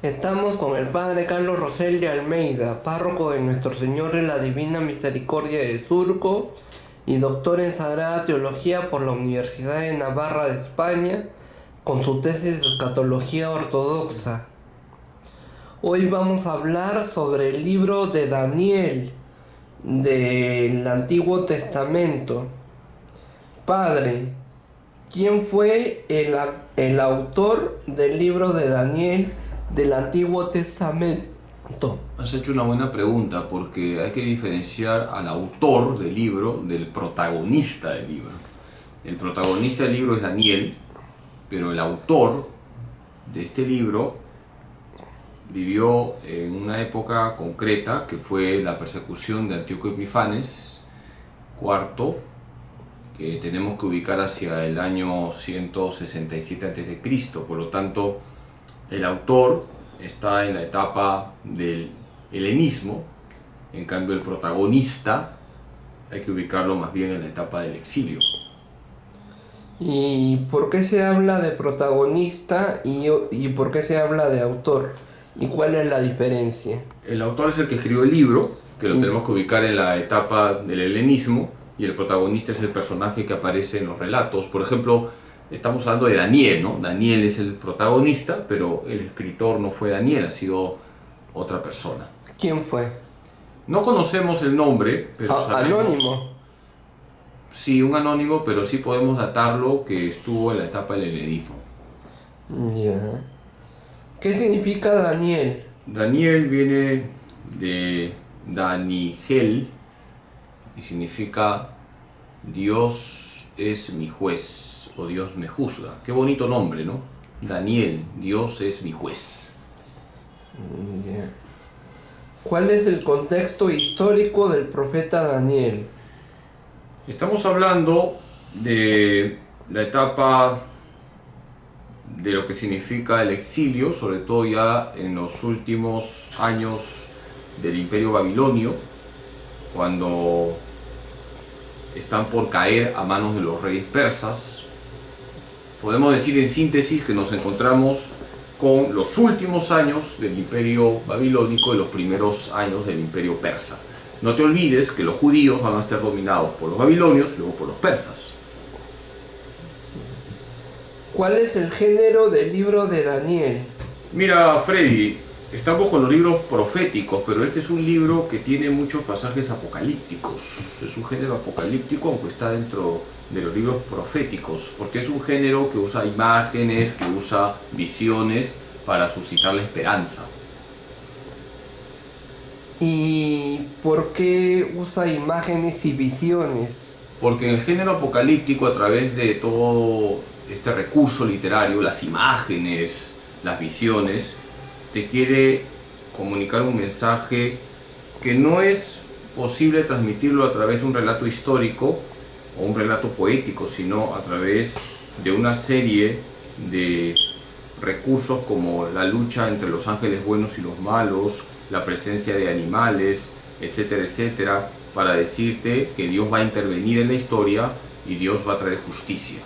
Estamos con el Padre Carlos Rosel de Almeida, párroco de Nuestro Señor de la Divina Misericordia de Surco y doctor en Sagrada Teología por la Universidad de Navarra de España, con su tesis de Escatología Ortodoxa. Hoy vamos a hablar sobre el libro de Daniel del Antiguo Testamento. Padre, ¿quién fue el autor del libro de Daniel del Antiguo Testamento? Has hecho una buena pregunta porque hay que diferenciar al autor del libro del protagonista del libro. El protagonista del libro es Daniel, pero el autor de este libro vivió en una época concreta que fue la persecución de Antíoco Epifanes IV, que tenemos que ubicar hacia el año 167 a.C. Por lo tanto, el autor está en la etapa del helenismo, en cambio el protagonista hay que ubicarlo más bien en la etapa del exilio. ¿Y por qué se habla de protagonista y por qué se habla de autor? ¿Y cuál es la diferencia? El autor es el que escribió el libro, que lo tenemos que ubicar en la etapa del helenismo, y el protagonista es el personaje que aparece en los relatos. Por ejemplo, estamos hablando de Daniel, ¿no? Daniel es el protagonista, pero el escritor no fue Daniel, ha sido otra persona. ¿Quién fue? No conocemos el nombre, pero sabemos... Anónimo. Sí, un anónimo, pero sí podemos datarlo que estuvo en la etapa del helenismo. Ya. ¿Qué significa Daniel? Daniel viene de Danigel y significa Dios es mi juez o Dios me juzga. Qué bonito nombre, ¿no? Daniel, Dios es mi juez. Ya. ¿Cuál es el contexto histórico del profeta Daniel? Estamos hablando de la etapa de lo que significa el exilio, sobre todo ya en los últimos años del Imperio Babilonio, cuando están por caer a manos de los reyes persas. Podemos decir en síntesis que nos encontramos con los últimos años del Imperio Babilónico y los primeros años del Imperio Persa. No te olvides que los judíos van a estar dominados por los babilonios y luego por los persas. ¿Cuál es el género del libro de Daniel? Mira, Freddy, estamos con los libros proféticos, pero este es un libro que tiene muchos pasajes apocalípticos. Es un género apocalíptico, aunque está dentro de los libros proféticos, porque es un género que usa imágenes, que usa visiones para suscitar la esperanza. ¿Y por qué usa imágenes y visiones? Porque en el género apocalíptico, a través de todo este recurso literario, las imágenes, las visiones, te quiere comunicar un mensaje que no es posible transmitirlo a través de un relato histórico o un relato poético, sino a través de una serie de recursos como la lucha entre los ángeles buenos y los malos, la presencia de animales, etcétera, etcétera, para decirte que Dios va a intervenir en la historia y Dios va a traer justicia.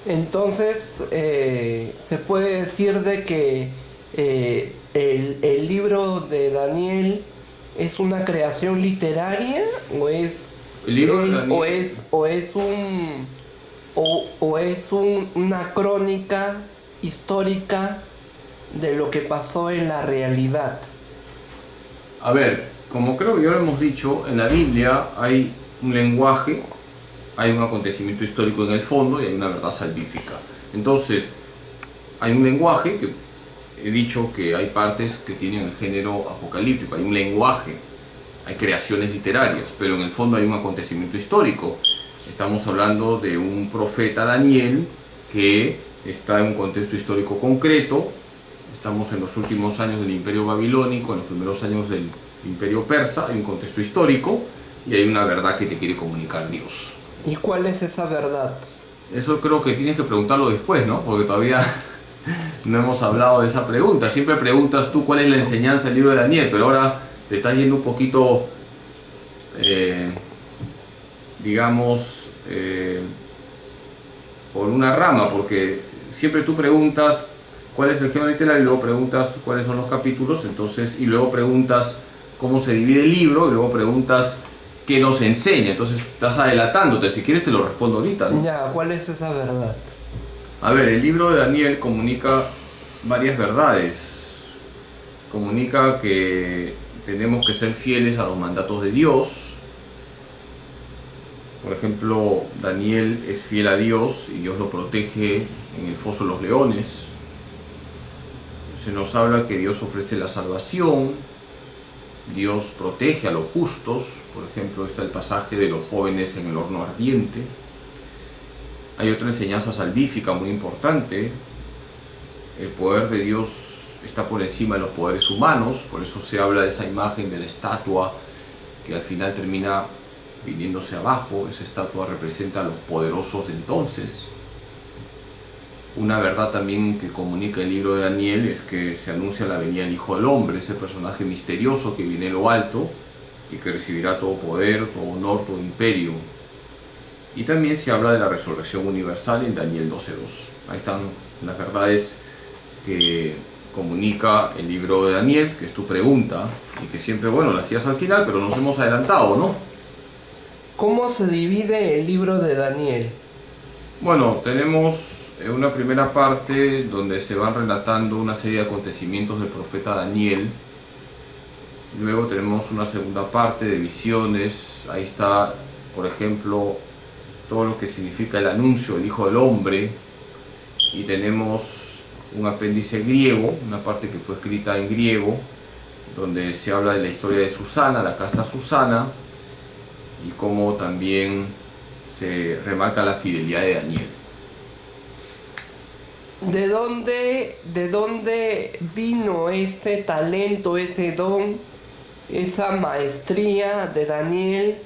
Entonces, se puede decir de que el libro de Daniel es una creación literaria o es El libro de Daniel... una crónica histórica de lo que pasó en la realidad. A ver, como creo que ya lo hemos dicho, en la Biblia hay un lenguaje, hay un acontecimiento histórico en el fondo y hay una verdad salvífica. Entonces, hay un lenguaje que he dicho que hay partes que tienen el género apocalíptico, hay un lenguaje, hay creaciones literarias, pero en el fondo hay un acontecimiento histórico. Estamos hablando de un profeta Daniel que está en un contexto histórico concreto. Estamos en los últimos años del Imperio Babilónico, en los primeros años del Imperio Persa, hay un contexto histórico y hay una verdad que te quiere comunicar Dios. ¿Y cuál es esa verdad? Eso creo que tienes que preguntarlo después, ¿no? Porque todavía no hemos hablado de esa pregunta. Siempre preguntas tú cuál es la enseñanza del libro de Daniel, pero ahora te estás yendo un poquito, digamos, por una rama, porque siempre tú preguntas cuál es el género literario y luego preguntas cuáles son los capítulos, entonces, y luego preguntas cómo se divide el libro y luego preguntas qué nos enseña. Entonces estás adelantándote, si quieres te lo respondo ahorita, ¿no? Ya, ¿cuál es esa verdad? A ver, el libro de Daniel comunica varias verdades. Comunica que tenemos que ser fieles a los mandatos de Dios. Por ejemplo, Daniel es fiel a Dios y Dios lo protege en el foso de los leones. Se nos habla que Dios ofrece la salvación, Dios protege a los justos. Por ejemplo, está el pasaje de los jóvenes en el horno ardiente. Hay otra enseñanza salvífica muy importante. El poder de Dios está por encima de los poderes humanos, por eso se habla de esa imagen de la estatua que al final termina viniéndose abajo. Esa estatua representa a los poderosos de entonces. Una verdad también que comunica el libro de Daniel es que se anuncia la venida del Hijo del Hombre, ese personaje misterioso que viene de lo alto y que recibirá todo poder, todo honor, todo imperio. Y también se habla de la resurrección universal en Daniel 12:2. Ahí están las verdades que comunica el libro de Daniel, que es tu pregunta, y que siempre, bueno, la hacías al final, pero nos hemos adelantado, ¿no? ¿Cómo se divide el libro de Daniel? Bueno, tenemos una primera parte donde se van relatando una serie de acontecimientos del profeta Daniel. Luego tenemos una segunda parte de visiones. Ahí está, por ejemplo, todo lo que significa el anuncio del Hijo del Hombre. Y tenemos un apéndice griego, una parte que fue escrita en griego, donde se habla de la historia de Susana, la casta Susana, y cómo también se remarca la fidelidad de Daniel. ¿De dónde vino ese talento, ese don, esa maestría de Daniel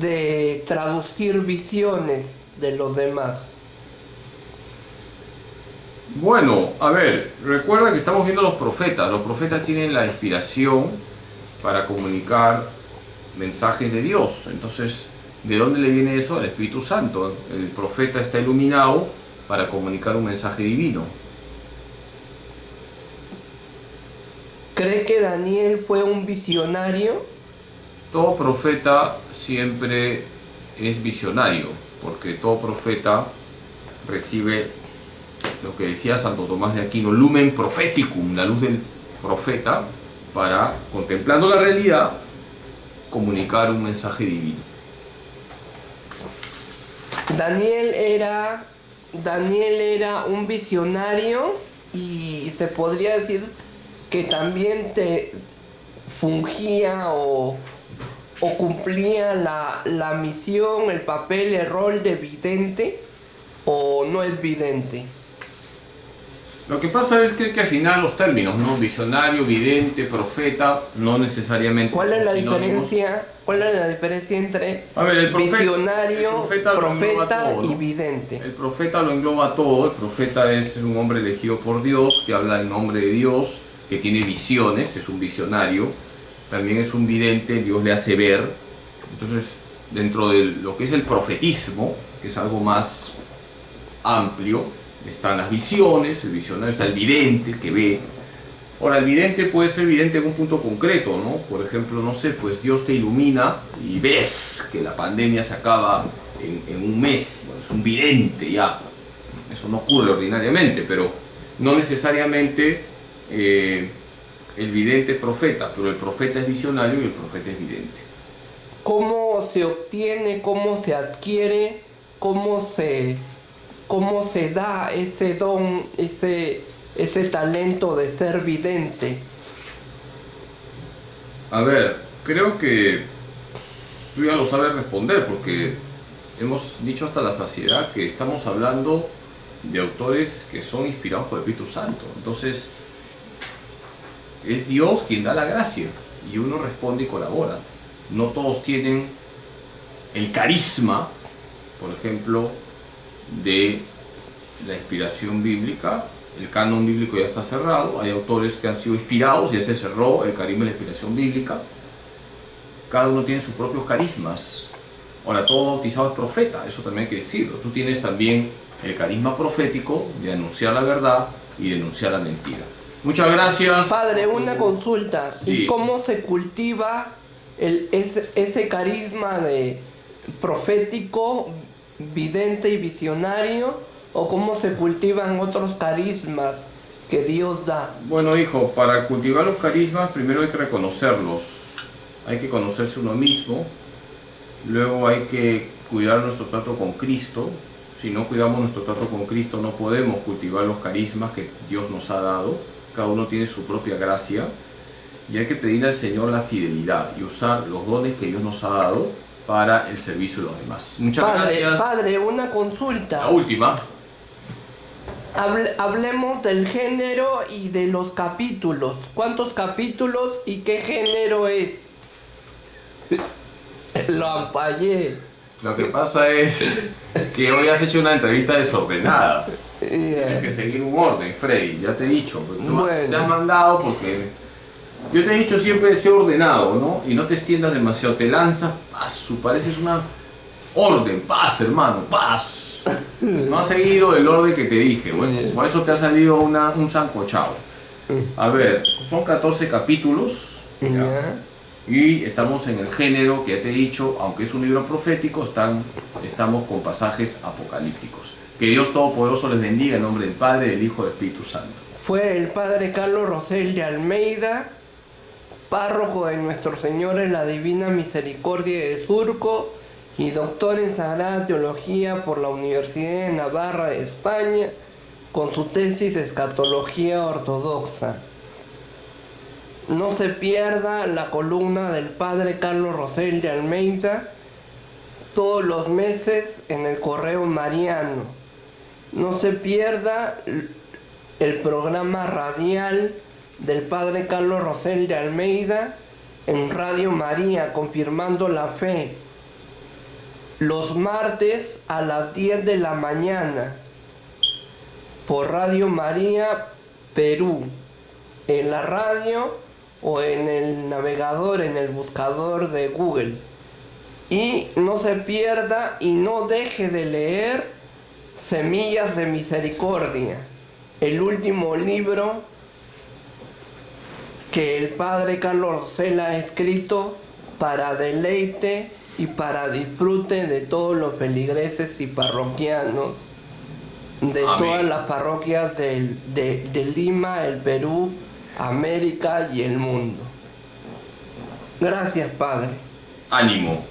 de traducir visiones de los demás? Bueno, a ver, recuerda que estamos viendo los profetas. Los profetas tienen la inspiración para comunicar mensajes de Dios. Entonces, ¿de dónde le viene eso? Al Espíritu Santo. El profeta está iluminado para comunicar un mensaje divino. ¿Cree que Daniel fue un visionario? Todo profeta siempre es visionario, porque todo profeta recibe lo que decía Santo Tomás de Aquino, lumen propheticum, la luz del profeta, para, contemplando la realidad, comunicar un mensaje divino. Daniel era un visionario y se podría decir que también te fungía o cumplía la misión, el papel, el rol de vidente, o no es vidente. Lo que pasa es que al final los términos, ¿no? Visionario, vidente, profeta, no necesariamente. ¿Cuál es la diferencia? ¿Cuál es la diferencia entre visionario, profeta todo, y ¿no? vidente? El profeta lo engloba todo. El profeta es un hombre elegido por Dios, que habla en nombre de Dios, que tiene visiones, es un visionario. También es un vidente, Dios le hace ver. Entonces, dentro de lo que es el profetismo, que es algo más amplio, están las visiones, el visionario, está el vidente que ve. Ahora, el vidente puede ser vidente en un punto concreto, ¿no? Por ejemplo, no sé, pues Dios te ilumina y ves que la pandemia se acaba en un mes. Bueno, es un vidente ya. Eso no ocurre ordinariamente, pero no necesariamente el vidente es profeta, pero el profeta es visionario y el profeta es vidente. ¿Cómo se obtiene, cómo se adquiere, cómo se da ese don, ese talento de ser vidente? A ver, creo que tú ya lo sabes responder, porque hemos dicho hasta la saciedad que estamos hablando de autores que son inspirados por el Espíritu Santo. Entonces, es Dios quien da la gracia y uno responde y colabora. No todos tienen el carisma, por ejemplo, de la inspiración bíblica. El canon bíblico ya está cerrado, hay autores que han sido inspirados, ya se cerró el carisma de la inspiración bíblica. Cada uno tiene sus propios carismas. Ahora, todo bautizado es profeta, eso también hay que decirlo. Tú tienes también el carisma profético de anunciar la verdad y denunciar la mentira. Muchas gracias. Padre, una consulta. Sí. ¿Y cómo se cultiva ese carisma de profético, vidente y visionario? ¿O cómo se cultivan otros carismas que Dios da? Bueno, hijo, para cultivar los carismas primero hay que reconocerlos. Hay que conocerse uno mismo. Luego hay que cuidar nuestro trato con Cristo. Si no cuidamos nuestro trato con Cristo no podemos cultivar los carismas que Dios nos ha dado. Cada uno tiene su propia gracia. Y hay que pedirle al Señor la fidelidad y usar los dones que Dios nos ha dado para el servicio de los demás. Muchas gracias. Padre, una consulta. La última. Hablemos del género y de los capítulos. ¿Cuántos capítulos y qué género es? Lo ampallé. Lo que pasa es que hoy has hecho una entrevista desordenada. Tienes que seguir un orden, Freddy, ya te he dicho. Tú te has mandado porque yo te he dicho siempre ser ordenado, ¿no? Y no te extiendas demasiado, te lanzas, pareces una orden, paz, hermano, paz. No has seguido el orden que te dije, bueno, por eso te ha salido un sancochado. A ver, son 14 capítulos, ¿ya? Y estamos en el género que ya te he dicho, aunque es un libro profético, estamos con pasajes apocalípticos. Que Dios Todopoderoso les bendiga en nombre del Padre, del Hijo y del Espíritu Santo. Fue el Padre Carlos Rosel de Almeida, párroco de Nuestro Señor en la Divina Misericordia de Surco y doctor en Sagrada Teología por la Universidad de Navarra de España, con su tesis Escatología Ortodoxa. No se pierda la columna del Padre Carlos Rosel de Almeida todos los meses en el Correo Mariano. No se pierda el programa radial del Padre Carlos Rosel de Almeida en Radio María, Confirmando la Fe, los martes a las 10 de la mañana por Radio María Perú, en la radio o en el navegador, en el buscador de Google. Y no se pierda y no deje de leer Semillas de Misericordia, el último libro que el Padre Carlos Rosel ha escrito para deleite y para disfrute de todos los feligreses y parroquianos de Amén. Todas las parroquias de Lima, el Perú, América y el mundo. Gracias, Padre. Ánimo.